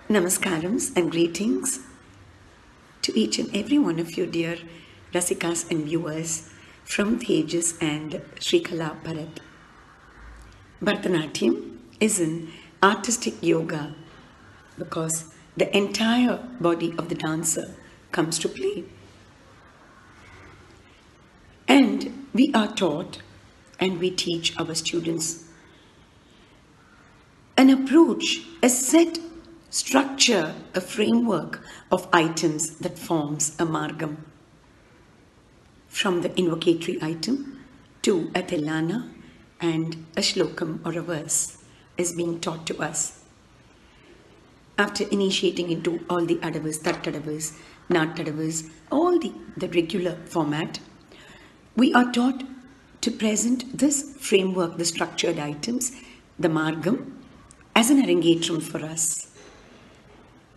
Namaskarams and greetings to each and every one of you, dear Rasikas and viewers from Tejas and Srikala Bharat. Bharatanatyam is an artistic yoga because the entire body of the dancer comes to play. And we are taught and we teach our students an approach, a set structure, a framework of items that forms a margam. From the invocatory item to a tilana and a shlokam or a verse is being taught to us. After initiating into all the adavas, tattadavas, nattadavas, all the regular format, we are taught to present this framework, the structured items, the margam, as an arangetram for us.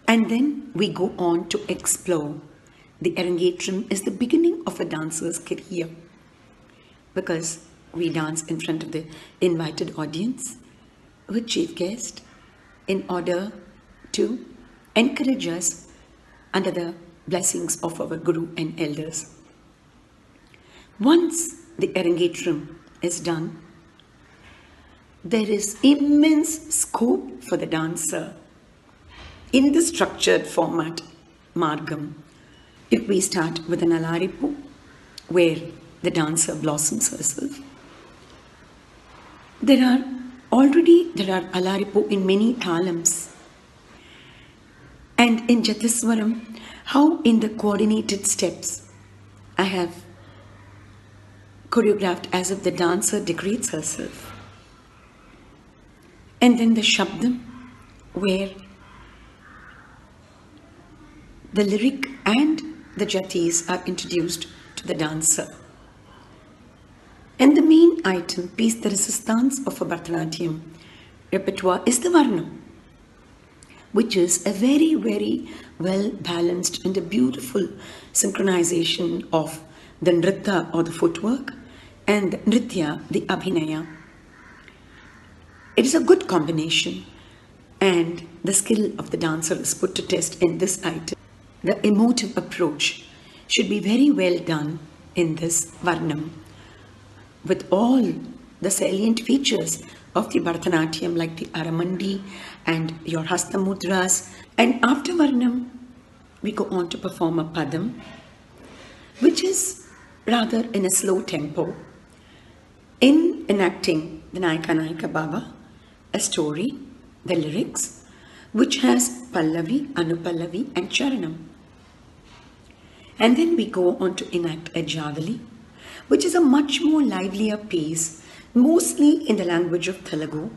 And then we go on to explore. The arangetram is the beginning of a dancer's career because we dance in front of the invited audience with chief guest in order to encourage us under the blessings of our guru and elders. Once the arangetram is done, there is immense scope for the dancer in the structured format margam. If we start with an alaripu, where the dancer blossoms herself, there are alaripu in many thalams. And in Jatiswaram, how in the coordinated steps I have choreographed as if the dancer decorates herself. And then the Shabdam, where the lyric and the jatis are introduced to the dancer. And the main item, piece de resistance of a Bharatanatyam repertoire is the Varnam, which is a very, very well balanced and a beautiful synchronization of the Nritta or the footwork and the Nritya, the Abhinaya. It is a good combination and the skill of the dancer is put to test in this item. The emotive approach should be very well done in this Varnam with all the salient features of the Bharatanatyam like the Aramandi and your Hasta Mudras. And after Varnam, we go on to perform a Padam, which is rather in a slow tempo in enacting the Nayaka Nayika Baba, a story, the lyrics, which has Pallavi, Anupallavi and Charanam. And then we go on to enact a Javali, which is a much more livelier piece, mostly in the language of Telugu.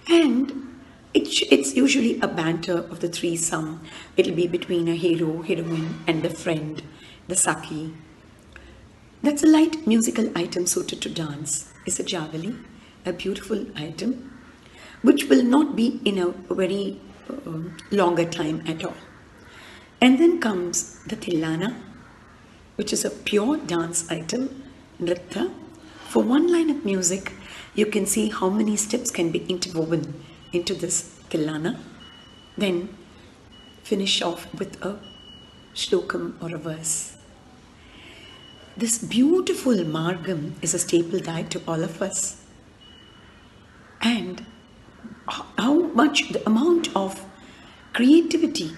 And it's usually a banter of the threesome. It'll be between a hero, heroine and a friend, the Saki. That's a light musical item suited to dance. It's a Javali, a beautiful item, which will not be in a very longer time at all. And then comes the Tilana, which is a pure dance item, Nritta. For one line of music, you can see how many steps can be interwoven into this Tilana. Then finish off with a shlokam or a verse. This beautiful margam is a staple diet to all of us. And how much the amount of creativity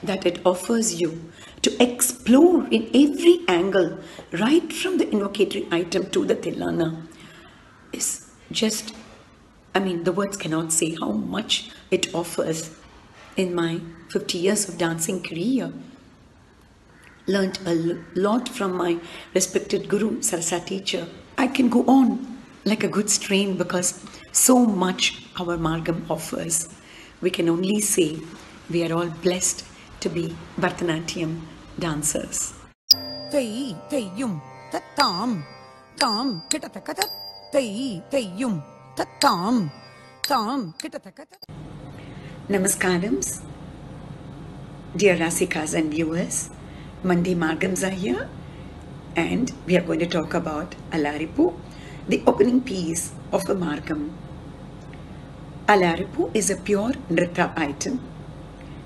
that it offers you to explore in every angle, right from the invocatory item to the Tilana, is just, the words cannot say how much it offers. In my 50 years of dancing career, learned a lot from my respected guru, Sarasa teacher. I can go on like a good strain because so much our margam offers. We can only say we are all blessed to be Bharatanatyam dancers. Teyyum tattam tam kitatakatat teyyum tattam tam kitatakatat. Namaskarams, dear Rasikas and viewers. Monday margams are here and we are going to talk about Alaripu, the opening piece of a margam. Alaripu is a pure nritta item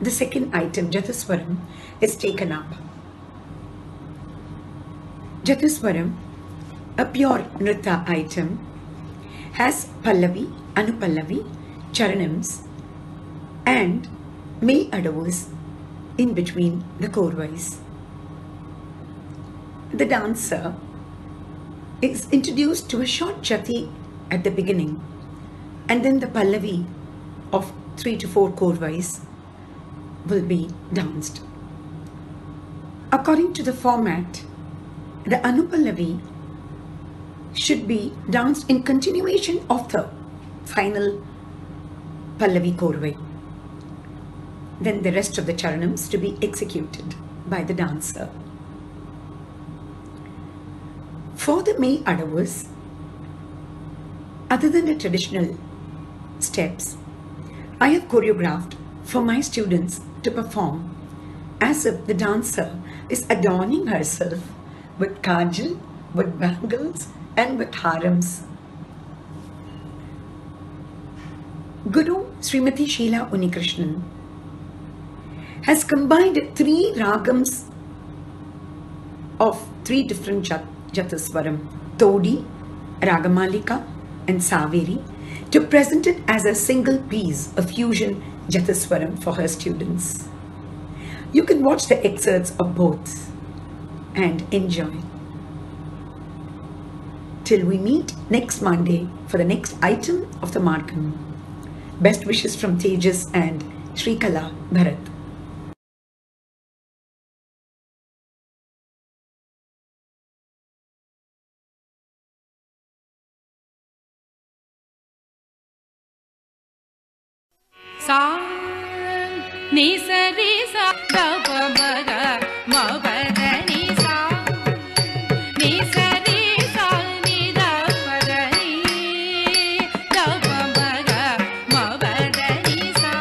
the second item, Jathuswaram, is taken up. Jathuswaram, a pure nritta item, has Pallavi, Anupallavi, Charanams and May Adavus in between the chorus. The dancer is introduced to a short jati at the beginning, and then the Pallavi of 3 to 4 chorus will be danced. According to the format, the Anupallavi should be danced in continuation of the final Pallavi chorus. Then the rest of the charanams to be executed by the dancer. For the May Adavus, other than the traditional steps, I have choreographed for my students to perform as if the dancer is adorning herself with kajal, with bangles and with harams. Guru Srimati Sheila Unikrishnan has combined 3 ragams of 3 different Jathuswaram, Todi, Ragamalika and Saveri, to present it as a single piece, a fusion Jathuswaram for her students. You can watch the excerpts of both and enjoy. Till we meet next Monday for the next item of the Margam. Best wishes from Tejas and Shrikala Bharat. sa ni sa ri sa da pa ma ga ma pa da ni sa ni sa ri sa ni da pa da ni da pa ma ga ma pa da ni sa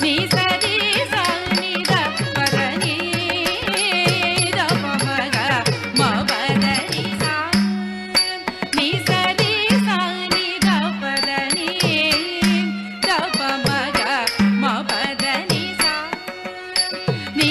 ni sa ri sa ni da pa da ni da pa ma ga ma pa da ni sa ni sa ri sa ni da pa da ni da pa ma ga ma pa da ni sa ni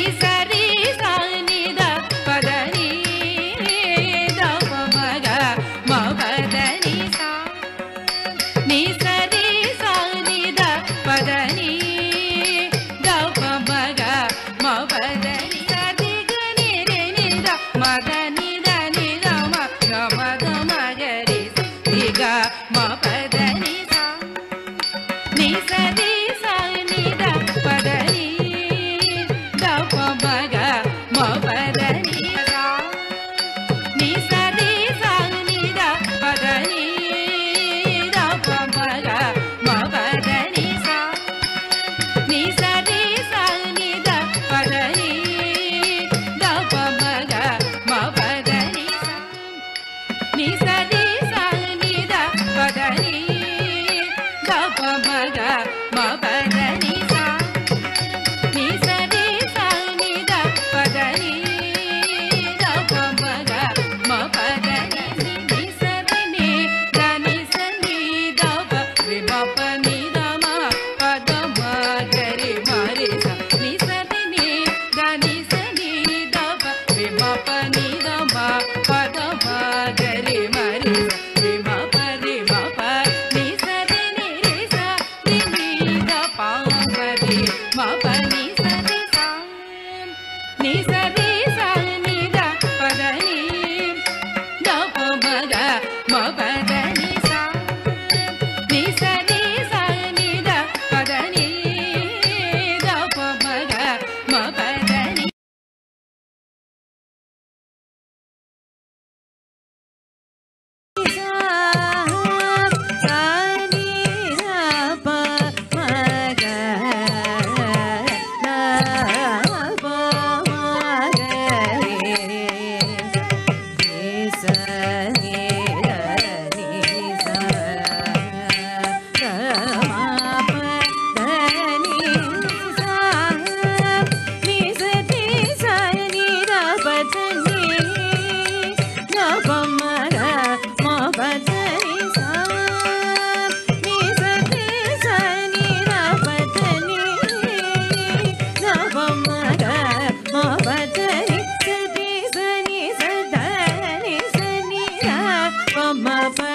ma pa